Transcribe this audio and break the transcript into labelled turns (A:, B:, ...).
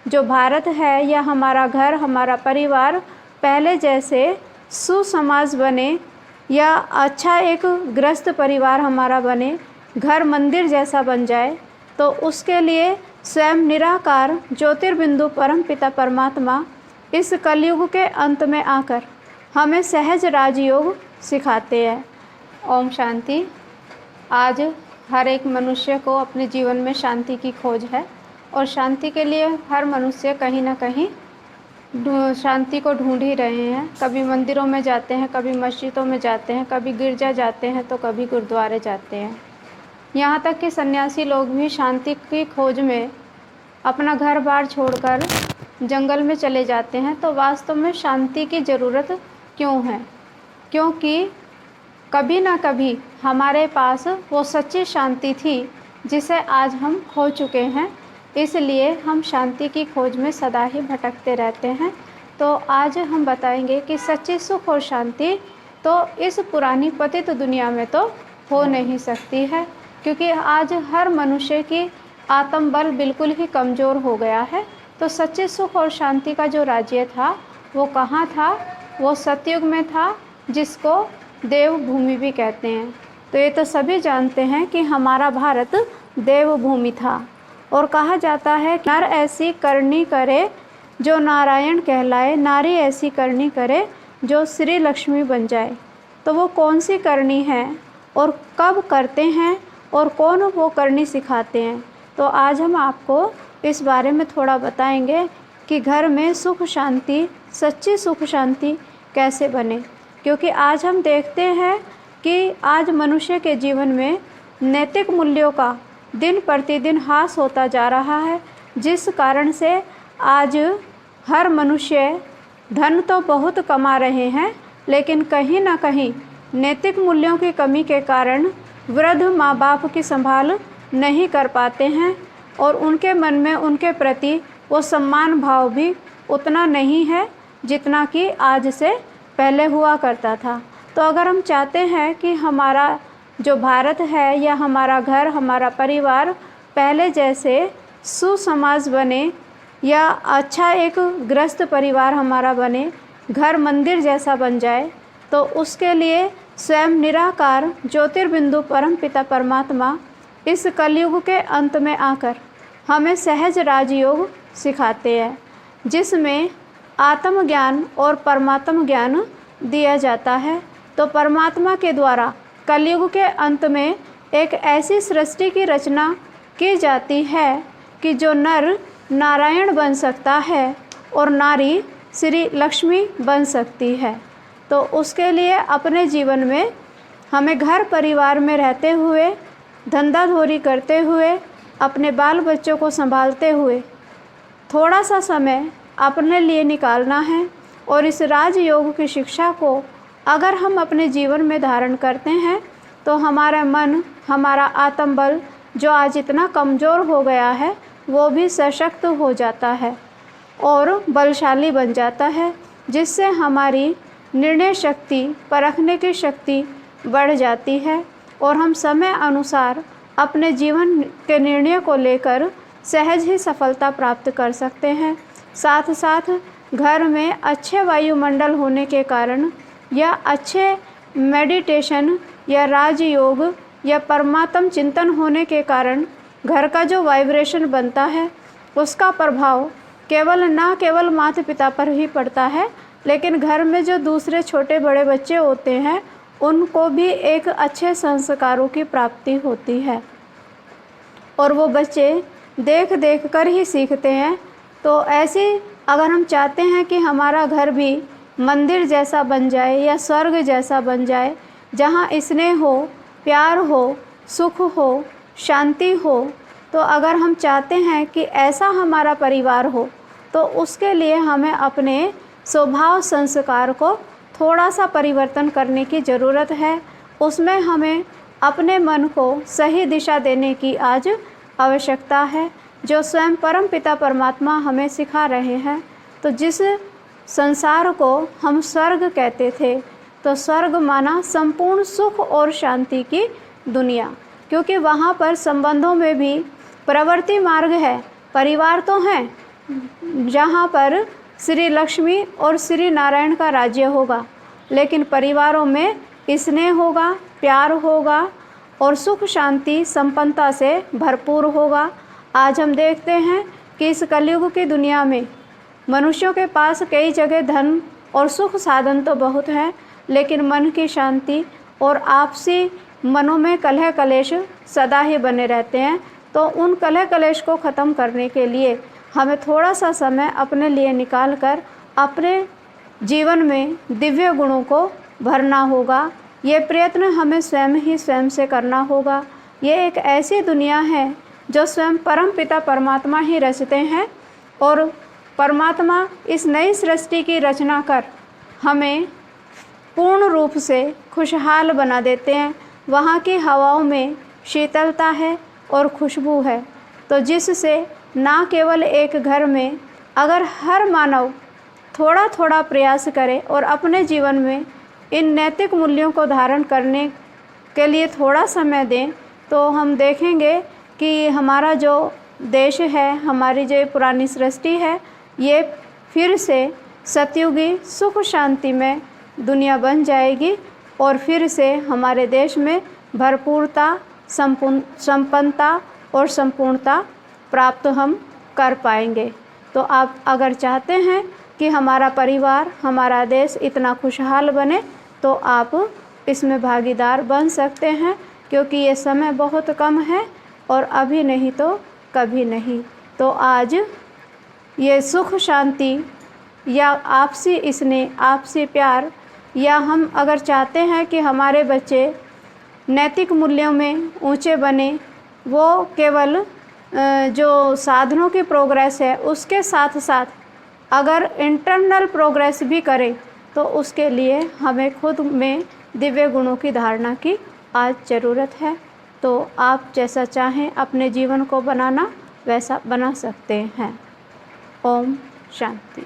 A: जो भारत है या हमारा घर, हमारा परिवार पहले जैसे सुसमाज बने या अच्छा एक ग्रस्त परिवार हमारा बने, घर मंदिर जैसा बन जाए, तो उसके लिए स्वयं निराकार ज्योतिर्बिंदु परम पिता परमात्मा इस कलयुग के अंत में आकर हमें सहज राजयोग सिखाते हैं। ओम शांति। आज हर एक मनुष्य को अपने जीवन में शांति की खोज है और शांति के लिए हर मनुष्य कहीं ना कहीं शांति को ढूंढ ही रहे हैं। कभी मंदिरों में जाते हैं, कभी मस्जिदों में जाते हैं, कभी गिरजा जाते हैं, तो कभी गुरुद्वारे जाते हैं। यहाँ तक कि सन्यासी लोग भी शांति की खोज में अपना घर बार छोड़कर जंगल में चले जाते हैं। तो वास्तव में शांति की ज़रूरत क्यों है? क्योंकि कभी ना कभी हमारे पास वो सच्ची शांति थी जिसे आज हम खो चुके हैं, इसलिए हम शांति की खोज में सदा ही भटकते रहते हैं। तो आज हम बताएंगे कि सच्ची सुख और शांति तो इस पुरानी पतित दुनिया में तो हो नहीं सकती है, क्योंकि आज हर मनुष्य की आत्मबल बिल्कुल ही कमज़ोर हो गया है। तो सच्चे सुख और शांति का जो राज्य था वो कहाँ था? वो सतयुग में था, जिसको देवभूमि भी कहते हैं। तो ये तो सभी जानते हैं कि हमारा भारत देवभूमि था। और कहा जाता है कि नर ऐसी करनी करे जो नारायण कहलाए, नारी ऐसी करनी करे जो श्री लक्ष्मी बन जाए। तो वो कौन सी करनी है और कब करते हैं और कौन वो करनी सिखाते हैं? तो आज हम आपको इस बारे में थोड़ा बताएंगे कि घर में सुख शांति, सच्ची सुख शांति कैसे बने। क्योंकि आज हम देखते हैं कि आज मनुष्य के जीवन में नैतिक मूल्यों का दिन प्रतिदिन ह्रास होता जा रहा है, जिस कारण से आज हर मनुष्य धन तो बहुत कमा रहे हैं, लेकिन कहीं ना कहीं नैतिक मूल्यों की कमी के कारण वृद्ध माँ बाप की संभाल नहीं कर पाते हैं और उनके मन में उनके प्रति वो सम्मान भाव भी उतना नहीं है जितना कि आज से पहले हुआ करता था। तो अगर हम चाहते हैं कि हमारा जो भारत है या हमारा घर, हमारा परिवार पहले जैसे सुसमाज बने या अच्छा एक ग्रस्त परिवार हमारा बने, घर मंदिर जैसा बन जाए, तो उसके लिए स्वयं निराकार ज्योतिर्बिंदु परम पिता परमात्मा इस कलयुग के अंत में आकर हमें सहज राजयोग सिखाते हैं, जिसमें आत्मज्ञान और परमात्म ज्ञान दिया जाता है। तो परमात्मा के द्वारा कलयुग के अंत में एक ऐसी सृष्टि की रचना की जाती है कि जो नर नारायण बन सकता है और नारी श्री लक्ष्मी बन सकती है। तो उसके लिए अपने जीवन में हमें घर परिवार में रहते हुए, धंधाधोरी करते हुए, अपने बाल बच्चों को संभालते हुए थोड़ा सा समय अपने लिए निकालना है। और इस राजयोग की शिक्षा को अगर हम अपने जीवन में धारण करते हैं तो हमारा मन, हमारा आत्मबल जो आज इतना कमज़ोर हो गया है, वो भी सशक्त हो जाता है और बलशाली बन जाता है, जिससे हमारी निर्णय शक्ति, परखने की शक्ति बढ़ जाती है और हम समय अनुसार अपने जीवन के निर्णय को लेकर सहज ही सफलता प्राप्त कर सकते हैं। साथ साथ घर में अच्छे वायुमंडल होने के कारण या अच्छे मेडिटेशन या राजयोग या परमात्म चिंतन होने के कारण घर का जो वाइब्रेशन बनता है, उसका प्रभाव ना केवल माता पिता पर ही पड़ता है, लेकिन घर में जो दूसरे छोटे बड़े बच्चे होते हैं उनको भी एक अच्छे संस्कारों की प्राप्ति होती है और वो बच्चे देख देख कर ही सीखते हैं। तो ऐसे अगर हम चाहते हैं कि हमारा घर भी मंदिर जैसा बन जाए या स्वर्ग जैसा बन जाए, जहाँ स्नेह हो, प्यार हो, सुख हो, शांति हो, तो अगर हम चाहते हैं कि ऐसा हमारा परिवार हो, तो उसके लिए हमें अपने स्वभाव संस्कार को थोड़ा सा परिवर्तन करने की ज़रूरत है। उसमें हमें अपने मन को सही दिशा देने की आज आवश्यकता है, जो स्वयं परम पिता परमात्मा हमें सिखा रहे हैं। तो जिस संसार को हम स्वर्ग कहते थे, तो स्वर्ग माना संपूर्ण सुख और शांति की दुनिया, क्योंकि वहाँ पर संबंधों में भी प्रवृत्ति मार्ग है। परिवार तो हैं, जहाँ पर श्री लक्ष्मी और श्री नारायण का राज्य होगा, लेकिन परिवारों में स्नेह होगा, प्यार होगा और सुख शांति संपन्नता से भरपूर होगा। आज हम देखते हैं कि इस कलयुग की दुनिया में मनुष्यों के पास कई जगह धन और सुख साधन तो बहुत हैं, लेकिन मन की शांति और आपसी मनों में कलह कलेश सदा ही बने रहते हैं। तो उन कलह कलेश को ख़त्म करने के लिए हमें थोड़ा सा समय अपने लिए निकाल कर अपने जीवन में दिव्य गुणों को भरना होगा। ये प्रयत्न हमें स्वयं से करना होगा। ये एक ऐसी दुनिया है जो स्वयं परम पिता परमात्मा ही रचते हैं और परमात्मा इस नई सृष्टि की रचना कर हमें पूर्ण रूप से खुशहाल बना देते हैं। वहाँ की हवाओं में शीतलता है और खुशबू है, तो जिससे ना केवल एक घर में अगर हर मानव थोड़ा थोड़ा प्रयास करे और अपने जीवन में इन नैतिक मूल्यों को धारण करने के लिए थोड़ा समय दें, तो हम देखेंगे कि हमारा जो देश है, हमारी जो पुरानी सृष्टि है, ये फिर से सतयुगी सुख शांति में दुनिया बन जाएगी और फिर से हमारे देश में भरपूरता, संपन्नता और संपूर्णता प्राप्त हम कर पाएंगे। तो आप अगर चाहते हैं कि हमारा परिवार, हमारा देश इतना खुशहाल बने, तो आप इसमें भागीदार बन सकते हैं, क्योंकि ये समय बहुत कम है और अभी नहीं तो कभी नहीं। तो आज ये सुख शांति या आपसी स्नेह, आपसी प्यार, या हम अगर चाहते हैं कि हमारे बच्चे नैतिक मूल्यों में ऊंचे बने, वो केवल जो साधनों की प्रोग्रेस है उसके साथ साथ अगर इंटरनल प्रोग्रेस भी करें, तो उसके लिए हमें खुद में दिव्य गुणों की धारणा की आज ज़रूरत है। तो आप जैसा चाहें अपने जीवन को बनाना वैसा बना सकते हैं। ओम शांति।